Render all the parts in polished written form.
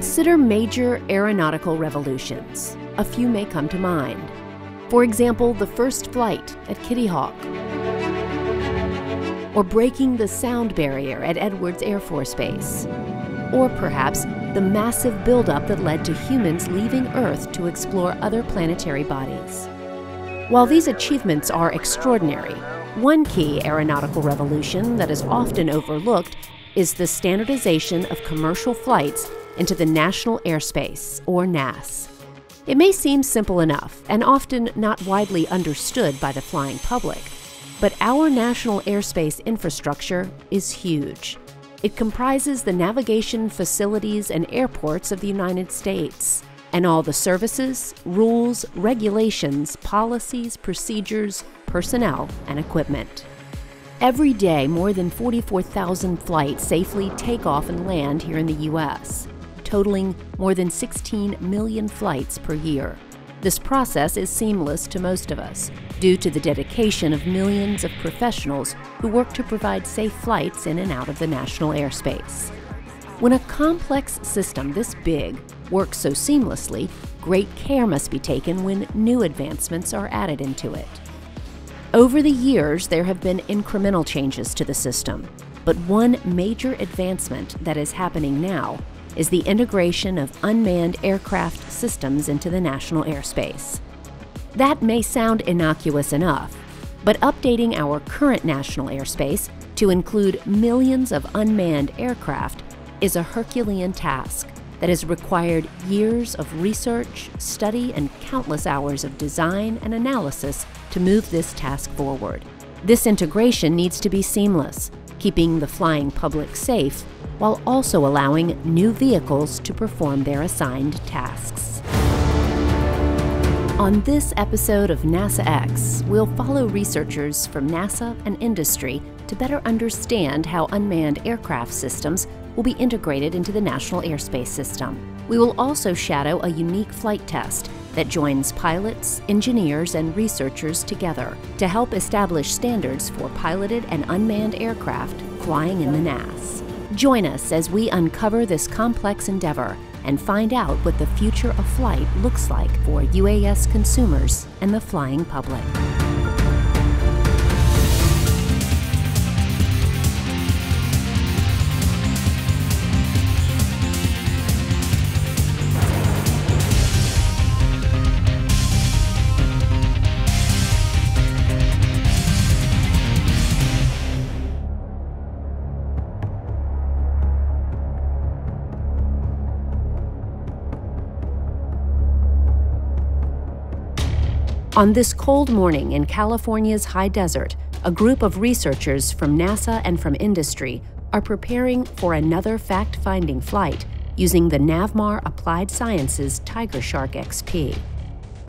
Consider major aeronautical revolutions. A few may come to mind. For example, the first flight at Kitty Hawk, or breaking the sound barrier at Edwards Air Force Base, or perhaps the massive buildup that led to humans leaving Earth to explore other planetary bodies. While these achievements are extraordinary, one key aeronautical revolution that is often overlooked is the standardization of commercial flights into the National Airspace, or NAS. It may seem simple enough and often not widely understood by the flying public, but our national airspace infrastructure is huge. It comprises the navigation facilities and airports of the United States, and all the services, rules, regulations, policies, procedures, personnel, and equipment. Every day, more than 44,000 flights safely take off and land here in the U.S., totaling more than 16 million flights per year. This process is seamless to most of us due to the dedication of millions of professionals who work to provide safe flights in and out of the national airspace. When a complex system this big works so seamlessly, great care must be taken when new advancements are added into it. Over the years, there have been incremental changes to the system, but one major advancement that is happening now is the integration of unmanned aircraft systems into the national airspace. That may sound innocuous enough, but updating our current national airspace to include millions of unmanned aircraft is a Herculean task that has required years of research, study, and countless hours of design and analysis to move this task forward. This integration needs to be seamless, keeping the flying public safe while also allowing new vehicles to perform their assigned tasks. On this episode of NASA X, we'll follow researchers from NASA and industry to better understand how unmanned aircraft systems will be integrated into the National Airspace System. We will also shadow a unique flight test that joins pilots, engineers, and researchers together to help establish standards for piloted and unmanned aircraft flying in the NAS. Join us as we uncover this complex endeavor and find out what the future of flight looks like for UAS consumers and the flying public. On this cold morning in California's high desert, a group of researchers from NASA and from industry are preparing for another fact-finding flight using the Navmar Applied Sciences Tiger Shark XP.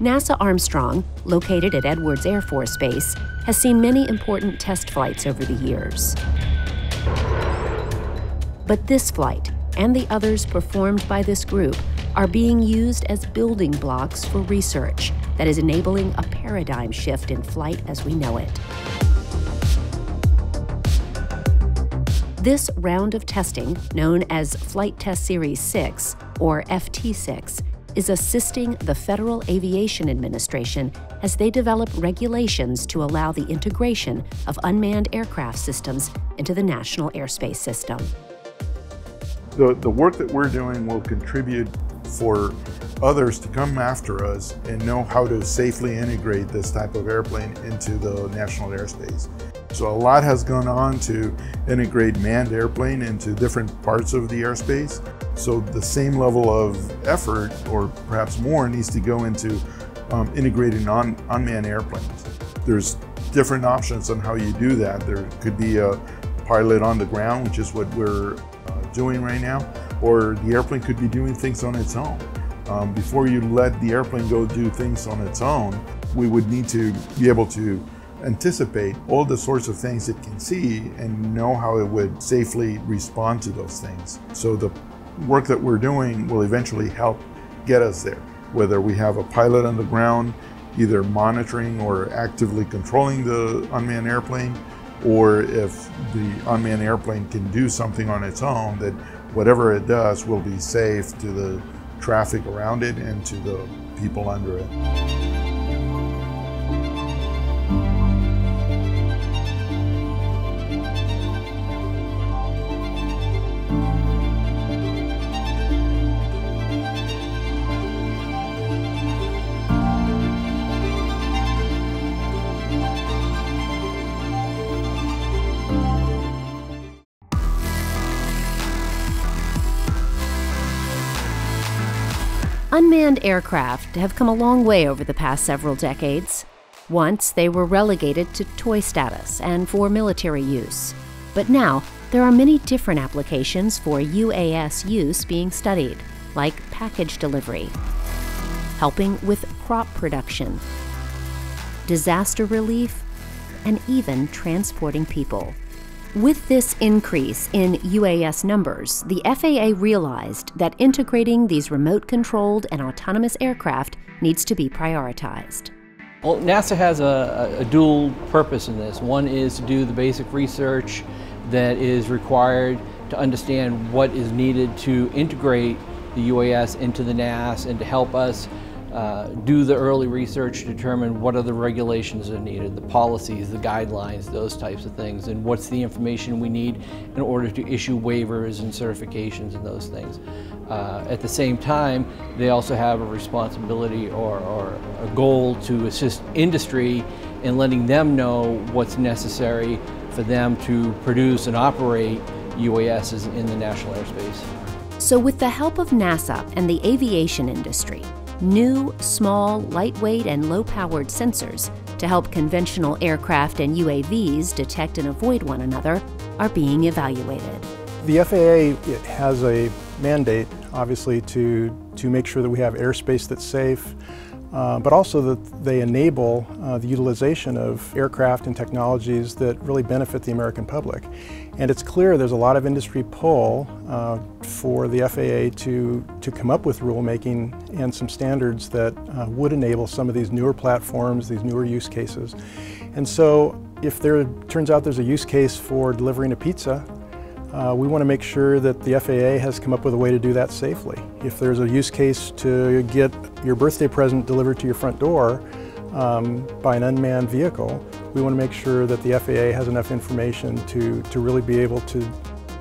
NASA Armstrong, located at Edwards Air Force Base, has seen many important test flights over the years. But this flight, and the others performed by this group, are being used as building blocks for research that is enabling a paradigm shift in flight as we know it. This round of testing, known as Flight Test Series 6, or FT6, is assisting the Federal Aviation Administration as they develop regulations to allow the integration of unmanned aircraft systems into the National Airspace System. The work that we're doing will contribute for others to come after us and know how to safely integrate this type of airplane into the national airspace. So a lot has gone on to integrate manned airplane into different parts of the airspace. So the same level of effort, or perhaps more, needs to go into integrating unmanned airplanes. There's different options on how you do that. There could be a pilot on the ground, which is what we're doing right now, or the airplane could be doing things on its own. Before you let the airplane go do things on its own, we would need to be able to anticipate all the sorts of things it can see and know how it would safely respond to those things. So the work that we're doing will eventually help get us there, whether we have a pilot on the ground either monitoring or actively controlling the unmanned airplane, or if the unmanned airplane can do something on its own that whatever it does will be safe to the traffic around it and to the people under it. Unmanned aircraft have come a long way over the past several decades. Once, they were relegated to toy status and for military use. But now, there are many different applications for UAS use being studied, like package delivery, helping with crop production, disaster relief, and even transporting people. With this increase in UAS numbers, the FAA realized that integrating these remote-controlled and autonomous aircraft needs to be prioritized. Well, NASA has a dual purpose in this. One is to do the basic research that is required to understand what is needed to integrate the UAS into the NAS and to help us do the early research to determine what other regulations are needed, the policies, the guidelines, those types of things, and what's the information we need in order to issue waivers and certifications and those things. At the same time, they also have a responsibility or a goal to assist industry in letting them know what's necessary for them to produce and operate UASs in the national airspace. So with the help of NASA and the aviation industry, new, small, lightweight, and low-powered sensors to help conventional aircraft and UAVs detect and avoid one another are being evaluated. The FAA has a mandate, obviously, to make sure that we have airspace that's safe, but also that they enable the utilization of aircraft and technologies that really benefit the American public. And it's clear there's a lot of industry pull for the FAA to come up with rulemaking and some standards that would enable some of these newer platforms, these newer use cases. And so if there turns out there's a use case for delivering a pizza, we want to make sure that the FAA has come up with a way to do that safely. If there's a use case to get your birthday present delivered to your front door by an unmanned vehicle, we want to make sure that the FAA has enough information to really be able to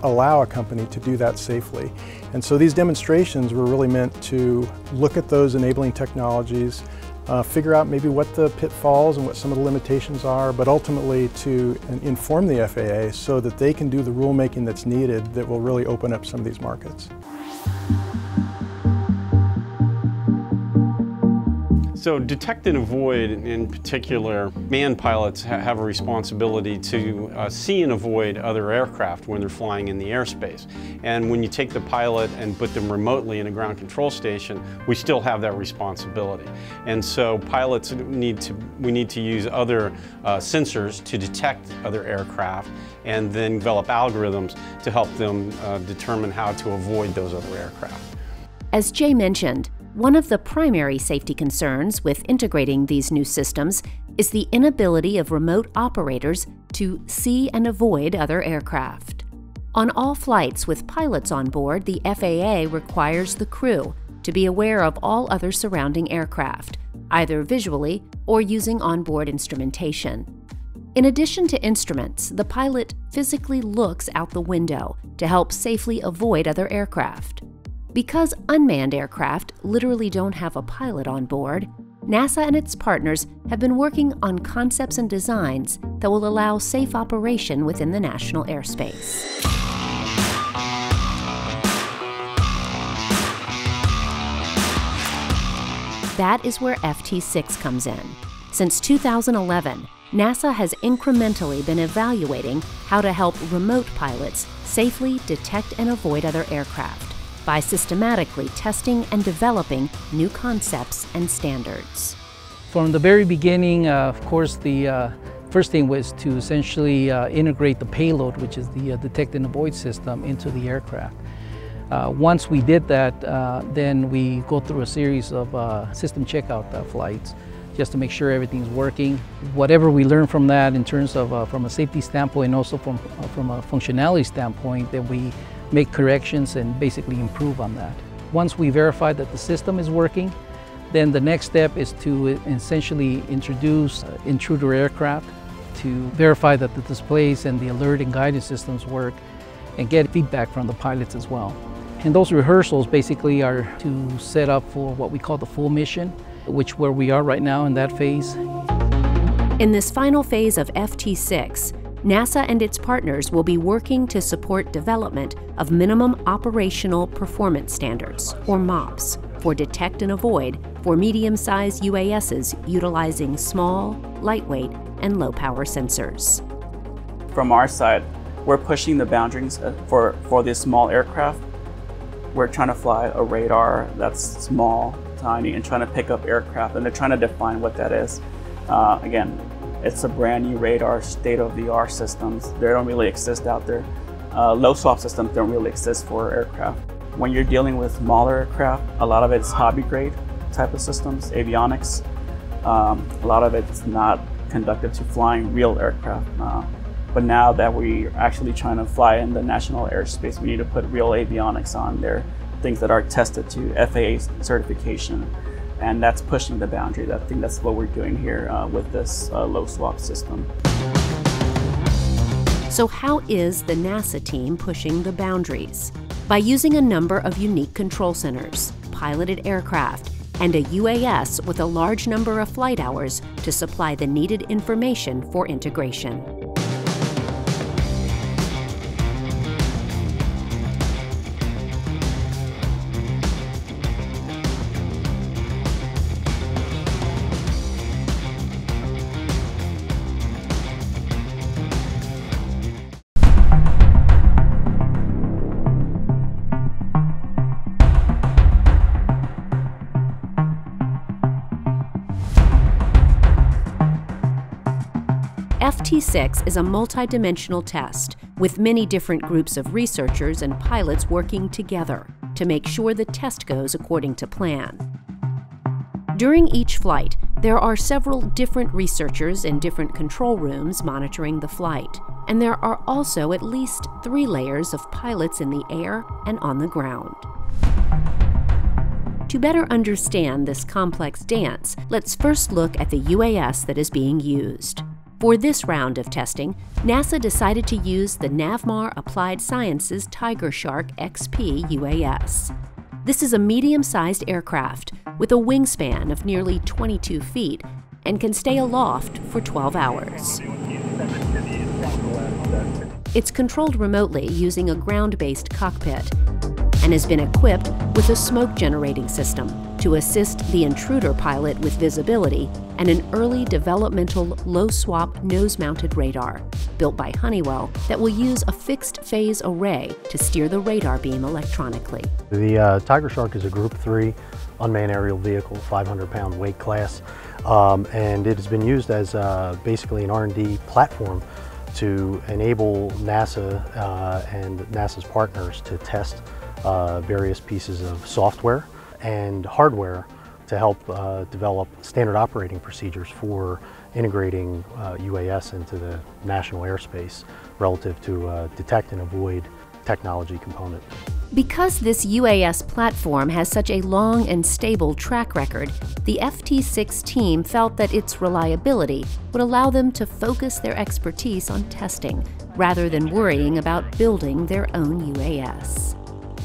allow a company to do that safely. And so these demonstrations were really meant to look at those enabling technologies, figure out maybe what the pitfalls and what some of the limitations are, but ultimately to inform the FAA so that they can do the rulemaking that's needed that will really open up some of these markets. So detect and avoid, in particular, manned pilots have a responsibility to see and avoid other aircraft when they're flying in the airspace. And when you take the pilot and put them remotely in a ground control station, we still have that responsibility. And so pilots we need to use other sensors to detect other aircraft and then develop algorithms to help them determine how to avoid those other aircraft. As Jay mentioned, one of the primary safety concerns with integrating these new systems is the inability of remote operators to see and avoid other aircraft. On all flights with pilots on board, the FAA requires the crew to be aware of all other surrounding aircraft, either visually or using onboard instrumentation. In addition to instruments, the pilot physically looks out the window to help safely avoid other aircraft. Because unmanned aircraft literally don't have a pilot on board, NASA and its partners have been working on concepts and designs that will allow safe operation within the national airspace. That is where FT6 comes in. Since 2011, NASA has incrementally been evaluating how to help remote pilots safely detect and avoid other aircraft by systematically testing and developing new concepts and standards. From the very beginning, of course, the first thing was to essentially integrate the payload, which is the detect and avoid system, into the aircraft. Once we did that, then we go through a series of system checkout flights just to make sure everything's working. Whatever we learn from that in terms of from a safety standpoint and also from a functionality standpoint, then we make corrections and basically improve on that. Once we verify that the system is working, then the next step is to essentially introduce intruder aircraft to verify that the displays and the alert and guidance systems work and get feedback from the pilots as well. And those rehearsals basically are to set up for what we call the full mission, which where we are right now in that phase. In this final phase of FT6, NASA and its partners will be working to support development of Minimum Operational Performance Standards, or MOPS, for detect and avoid for medium-sized UASs utilizing small, lightweight, and low-power sensors. From our side, we're pushing the boundaries for this small aircraft. We're trying to fly a radar that's small, tiny, and trying to pick up aircraft, and they're trying to define what that is. Again, it's a brand new radar, state-of-the-art systems. They don't really exist out there. Low swap systems don't really exist for aircraft. When you're dealing with smaller aircraft, a lot of it's hobby grade type of systems, avionics. A lot of it's not conducive to flying real aircraft. But now that we're actually trying to fly in the national airspace, we need to put real avionics on there, things that are tested to FAA certification. And that's pushing the boundary. I think that's what we're doing here with this low swap system. So how is the NASA team pushing the boundaries? By using a number of unique control centers, piloted aircraft, and a UAS with a large number of flight hours to supply the needed information for integration. FT6 is a multi-dimensional test with many different groups of researchers and pilots working together to make sure the test goes according to plan. During each flight, there are several different researchers in different control rooms monitoring the flight, and there are also at least 3 layers of pilots in the air and on the ground. To better understand this complex dance, let's first look at the UAS that is being used. For this round of testing, NASA decided to use the Navmar Applied Sciences Tiger Shark XP UAS. This is a medium-sized aircraft with a wingspan of nearly 22 feet and can stay aloft for 12 hours. It's controlled remotely using a ground-based cockpit and has been equipped with a smoke-generating system to assist the intruder pilot with visibility and an early developmental low-swap nose-mounted radar built by Honeywell that will use a fixed-phase array to steer the radar beam electronically. The Tiger Shark is a Group 3 unmanned aerial vehicle, 500-pound weight class, and it has been used as basically an R&D platform to enable NASA and NASA's partners to test various pieces of software and hardware to help develop standard operating procedures for integrating UAS into the national airspace relative to detect and avoid technology component. Because this UAS platform has such a long and stable track record, the FT6 team felt that its reliability would allow them to focus their expertise on testing rather than worrying about building their own UAS.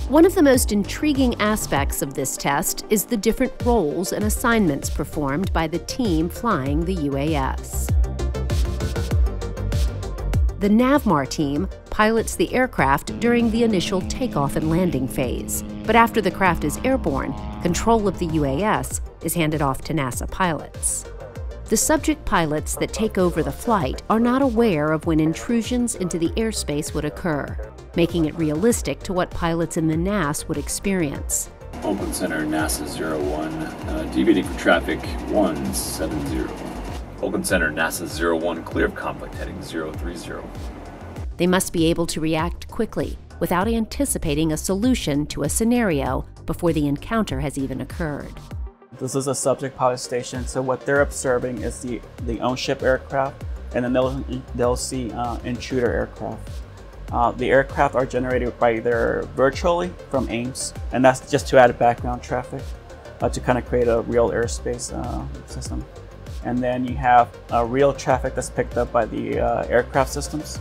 One of the most intriguing aspects of this test is the different roles and assignments performed by the team flying the UAS. The Navmar team pilots the aircraft during the initial takeoff and landing phase, but after the craft is airborne, control of the UAS is handed off to NASA pilots. The subject pilots that take over the flight are not aware of when intrusions into the airspace would occur, making it realistic to what pilots in the NAS would experience. Open Center NASA 01, deviating for traffic 170. Open Center NASA 01, clear of conflict heading 030. They must be able to react quickly without anticipating a solution to a scenario before the encounter has even occurred. This is a subject pilot station, so what they're observing is the on-ship aircraft, and then they'll see intruder aircraft. The aircraft are generated by either virtually from AIMS, and that's just to add background traffic to kind of create a real airspace system. And then you have real traffic that's picked up by the aircraft systems,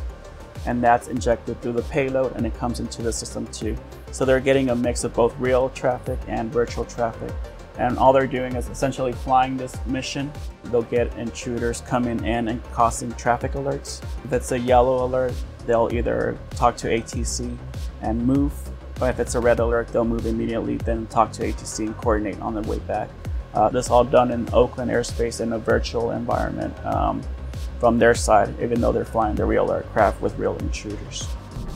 and that's injected through the payload and it comes into the system too. So they're getting a mix of both real traffic and virtual traffic. And all they're doing is essentially flying this mission. They'll get intruders coming in and causing traffic alerts. If it's a yellow alert, they'll either talk to ATC and move, or if it's a red alert, they'll move immediately, then talk to ATC and coordinate on their way back. This all done in Oakland airspace in a virtual environment from their side, even though they're flying the real aircraft with real intruders.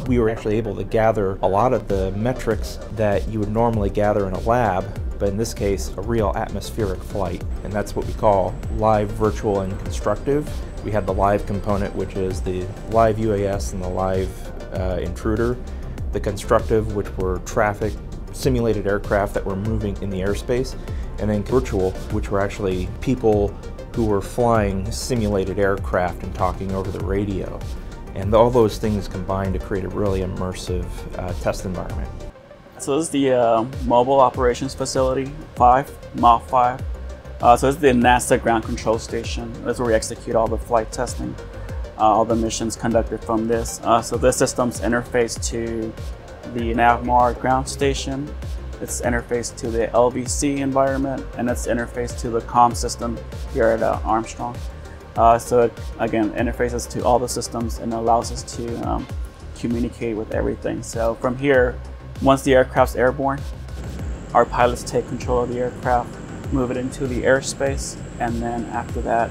We were actually able to gather a lot of the metrics that you would normally gather in a lab, but in this case, a real atmospheric flight. And that's what we call live, virtual, and constructive. We had the live component, which is the live UAS and the live intruder. The constructive, which were traffic, simulated aircraft that were moving in the airspace. And then virtual, which were actually people who were flying simulated aircraft and talking over the radio. And all those things combined to create a really immersive test environment. So this is the Mobile Operations Facility 5, MOP 5. So this is the NASA Ground Control Station. This is where we execute all the flight testing, all the missions conducted from this. So this system's interface to the Navmar ground station. It's interfaced to the LVC environment, and it's interfaced to the comm system here at Armstrong. So again, interfaces to all the systems and allows us to communicate with everything. So from here, once the aircraft's airborne, our pilots take control of the aircraft, move it into the airspace, and then after that,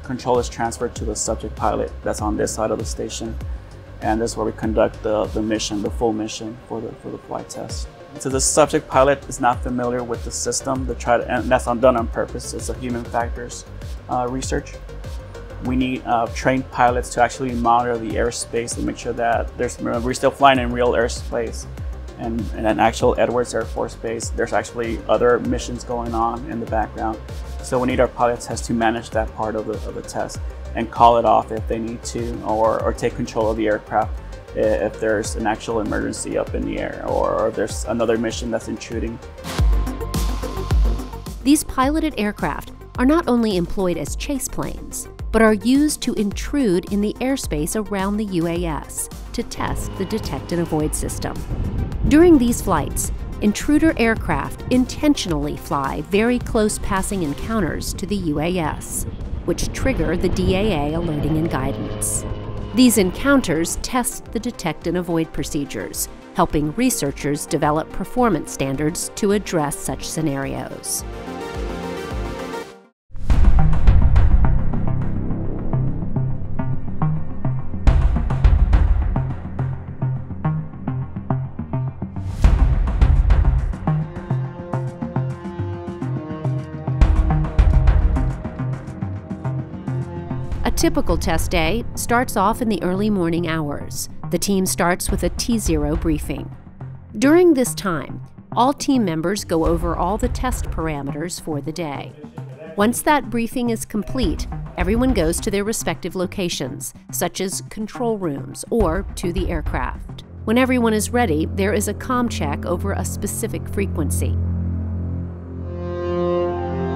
control is transferred to the subject pilot that's on this side of the station. And this is where we conduct the mission, the full mission for the flight test. So the subject pilot is not familiar with the system, and that's done on purpose. It's a human factors research. We need trained pilots to actually monitor the airspace and make sure that we're still flying in real airspace. And in an actual Edwards Air Force Base, there's actually other missions going on in the background. So we need our pilot test to manage that part of the test and call it off if they need to, or take control of the aircraft if there's an actual emergency up in the air, or if there's another mission that's intruding. These piloted aircraft are not only employed as chase planes, but are used to intrude in the airspace around the UAS to test the detect and avoid system. During these flights, intruder aircraft intentionally fly very close passing encounters to the UAS, which trigger the DAA alerting and guidance. These encounters test the detect and avoid procedures, helping researchers develop performance standards to address such scenarios. A typical test day starts off in the early morning hours. The team starts with a T0 briefing. During this time, all team members go over all the test parameters for the day. Once that briefing is complete, everyone goes to their respective locations, such as control rooms or to the aircraft. When everyone is ready, there is a comm check over a specific frequency.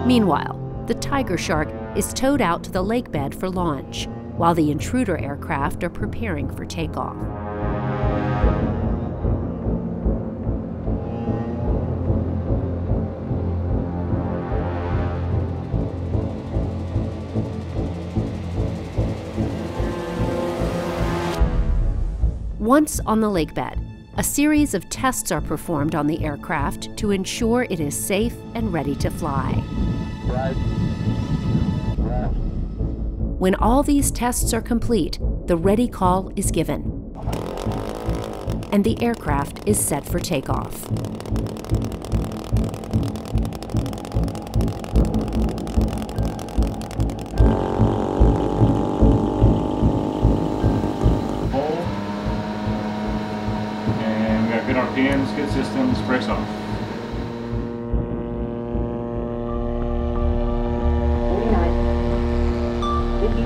Meanwhile, the Tiger Shark is towed out to the lake bed for launch, while the intruder aircraft are preparing for takeoff. Once on the lake bed, a series of tests are performed on the aircraft to ensure it is safe and ready to fly. When all these tests are complete, the ready call is given, and the aircraft is set for takeoff. And we got good RPMs, good systems, brakes off. 49, 52,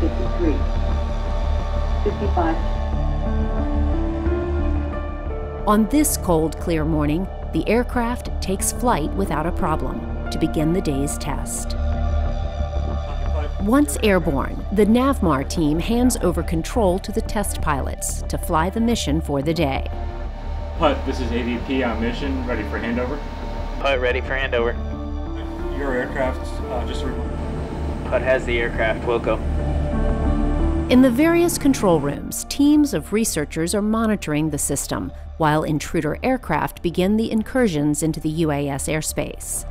53, 55. On this cold, clear morning, the aircraft takes flight without a problem to begin the day's test. Once airborne, the NAVMAR team hands over control to the test pilots to fly the mission for the day. PUT, this is AVP on mission, ready for handover. PUT, ready for handover. Your aircraft, just PUT has the aircraft, Wilco. In the various control rooms, teams of researchers are monitoring the system, while intruder aircraft begin the incursions into the UAS airspace.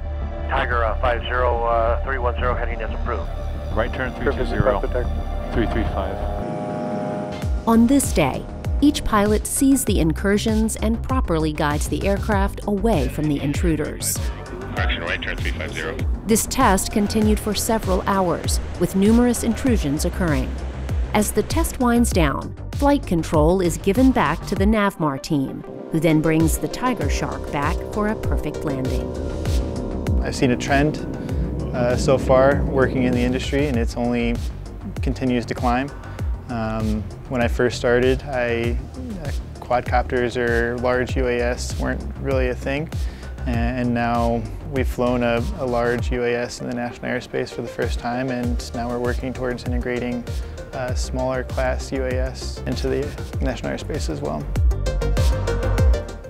Tiger 50310 heading as approved. Right turn 320, 335. On this day, each pilot sees the incursions and properly guides the aircraft away from the intruders. Correction, right turn 350. This test continued for several hours, with numerous intrusions occurring. As the test winds down, flight control is given back to the NAVMAR team, who then brings the Tiger Shark back for a perfect landing. I've seen a trend so far working in the industry, and it's only continues to climb. When I first started, quadcopters or large UAS weren't really a thing, and now we've flown a large UAS in the National Airspace for the first time, and now we're working towards integrating a smaller class UAS into the National Airspace as well.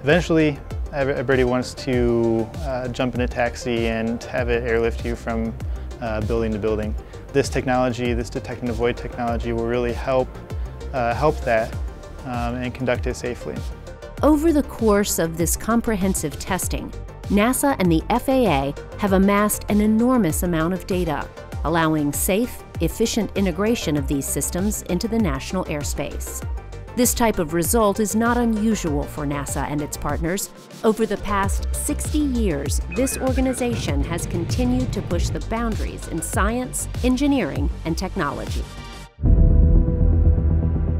Eventually, everybody wants to jump in a taxi and have it airlift you from building to building. This technology, this detect and avoid technology, will really help that and conduct it safely. Over the course of this comprehensive testing, NASA and the FAA have amassed an enormous amount of data, allowing safe, efficient integration of these systems into the national airspace. This type of result is not unusual for NASA and its partners. Over the past 60 years, this organization has continued to push the boundaries in science, engineering, and technology.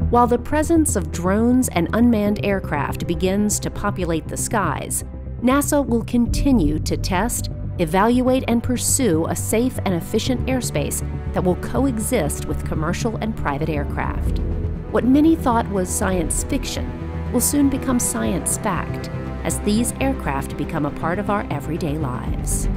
While the presence of drones and unmanned aircraft begins to populate the skies, NASA will continue to test, evaluate, and pursue a safe and efficient airspace that will coexist with commercial and private aircraft. What many thought was science fiction will soon become science fact as these aircraft become a part of our everyday lives.